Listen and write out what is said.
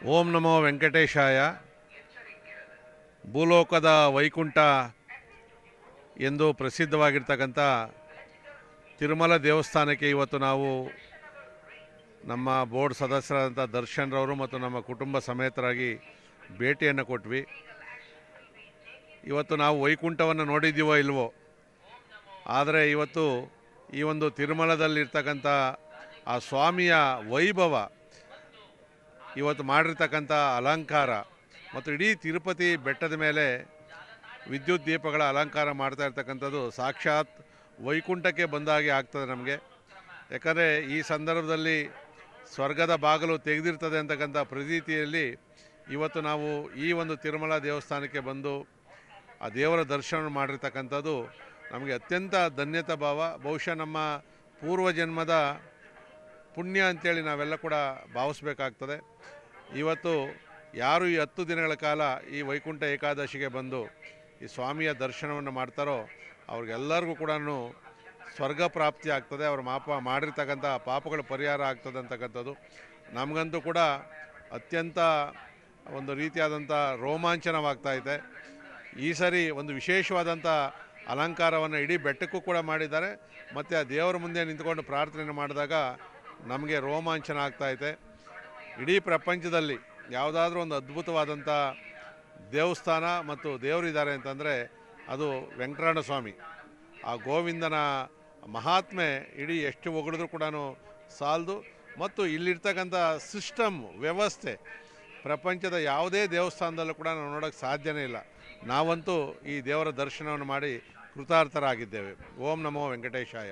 ಓಂ ನಮೋ ವೆಂಕಟೇಶಾಯ. ಭೂಲೋಕದ ವೈಕುಂಠ ಎಂದು ಪ್ರಸಿದ್ಧವಾಗಿರ್ತಕ್ಕಂಥ ತಿರುಮಲ ದೇವಸ್ಥಾನಕ್ಕೆ ಇವತ್ತು ನಾವು ನಮ್ಮ ಬೋರ್ಡ್ ಸದಸ್ಯರಾದಂಥ ದರ್ಶನ್ರವರು ಮತ್ತು ನಮ್ಮ ಕುಟುಂಬ ಸಮೇತರಾಗಿ ಭೇಟಿಯನ್ನು ಕೊಟ್ವಿ. ಇವತ್ತು ನಾವು ವೈಕುಂಠವನ್ನು ನೋಡಿದ್ದೀವೋ ಇಲ್ವೋ, ಆದರೆ ಇವತ್ತು ಈ ಒಂದು ತಿರುಮಲದಲ್ಲಿರ್ತಕ್ಕಂಥ ಆ ಸ್ವಾಮಿಯ ವೈಭವ, ಇವತ್ತು ಮಾಡಿರ್ತಕ್ಕಂಥ ಅಲಂಕಾರ ಮತ್ತು ಇಡೀ ತಿರುಪತಿ ಬೆಟ್ಟದ ಮೇಲೆ ವಿದ್ಯುತ್ ದೀಪಗಳ ಅಲಂಕಾರ ಮಾಡ್ತಾ ಇರ್ತಕ್ಕಂಥದ್ದು ಸಾಕ್ಷಾತ್ ವೈಕುಂಠಕ್ಕೆ ಬಂದಾಗೆ ಆಗ್ತದೆ ನಮಗೆ. ಯಾಕಂದರೆ ಈ ಸಂದರ್ಭದಲ್ಲಿ ಸ್ವರ್ಗದ ಬಾಗಿಲು ತೆಗೆದಿರ್ತದೆ ಅಂತಕ್ಕಂಥ ಪ್ರತೀತಿಯಲ್ಲಿ ಇವತ್ತು ನಾವು ಈ ಒಂದು ತಿರುಮಲ ದೇವಸ್ಥಾನಕ್ಕೆ ಬಂದು ಆ ದೇವರ ದರ್ಶನ ಮಾಡಿರ್ತಕ್ಕಂಥದ್ದು ನಮಗೆ ಅತ್ಯಂತ ಧನ್ಯತಾ ಭಾವ. ಬಹುಶಃ ನಮ್ಮ ಪೂರ್ವಜನ್ಮದ ಪುಣ್ಯ ಅಂತೇಳಿ ನಾವೆಲ್ಲ ಕೂಡ ಭಾವಿಸ್ಬೇಕಾಗ್ತದೆ. ಇವತ್ತು ಯಾರು ಈ 10 ದಿನಗಳ ಕಾಲ ಈ ವೈಕುಂಠ ಏಕಾದಶಿಗೆ ಬಂದು ಈ ಸ್ವಾಮಿಯ ದರ್ಶನವನ್ನು ಮಾಡ್ತಾರೋ ಅವ್ರಿಗೆಲ್ಲರಿಗೂ ಕೂಡ ಸ್ವರ್ಗ ಪ್ರಾಪ್ತಿ ಆಗ್ತದೆ. ಅವ್ರ ಮಾಡಿರ್ತಕ್ಕಂಥ ಪಾಪಗಳ ಪರಿಹಾರ ಆಗ್ತದೆ ಅಂತಕ್ಕಂಥದ್ದು ನಮಗಂತೂ ಕೂಡ ಅತ್ಯಂತ ಒಂದು ರೀತಿಯಾದಂಥ ರೋಮಾಂಚನವಾಗ್ತಾಯಿದೆ. ಈ ಸರಿ ಒಂದು ವಿಶೇಷವಾದಂಥ ಅಲಂಕಾರವನ್ನು ಇಡೀ ಬೆಟ್ಟಕ್ಕೂ ಕೂಡ ಮಾಡಿದ್ದಾರೆ. ಮತ್ತು ಆ ದೇವರ ಮುಂದೆ ನಿಂತ್ಕೊಂಡು ಪ್ರಾರ್ಥನೆ ಮಾಡಿದಾಗ ನಮಗೆ ರೋಮಾಂಚನ ಆಗ್ತಾಯಿದೆ. ಇಡೀ ಪ್ರಪಂಚದಲ್ಲಿ ಯಾವುದಾದ್ರೂ ಒಂದು ಅದ್ಭುತವಾದಂಥ ದೇವಸ್ಥಾನ ಮತ್ತು ದೇವರಿದ್ದಾರೆ ಅಂತಂದರೆ ಅದು ವೆಂಕಟರಮಣ ಸ್ವಾಮಿ. ಆ ಗೋವಿಂದನ ಮಹಾತ್ಮೆ ಇಡೀ ಎಷ್ಟು ಹೊಗಳಿದ್ರೂ ಕೂಡ ಸಾಲದು. ಮತ್ತು ಇಲ್ಲಿರ್ತಕ್ಕಂಥ ಸಿಸ್ಟಮ್ ವ್ಯವಸ್ಥೆ ಪ್ರಪಂಚದ ಯಾವುದೇ ದೇವಸ್ಥಾನದಲ್ಲೂ ಕೂಡ ನಾವು ನೋಡೋಕ್ಕೆ ಸಾಧ್ಯನೇ ಇಲ್ಲ. ನಾವಂತೂ ಈ ದೇವರ ದರ್ಶನವನ್ನು ಮಾಡಿ ಕೃತಾರ್ಥರಾಗಿದ್ದೇವೆ. ಓಂ ನಮೋ ವೆಂಕಟೇಶಾಯ.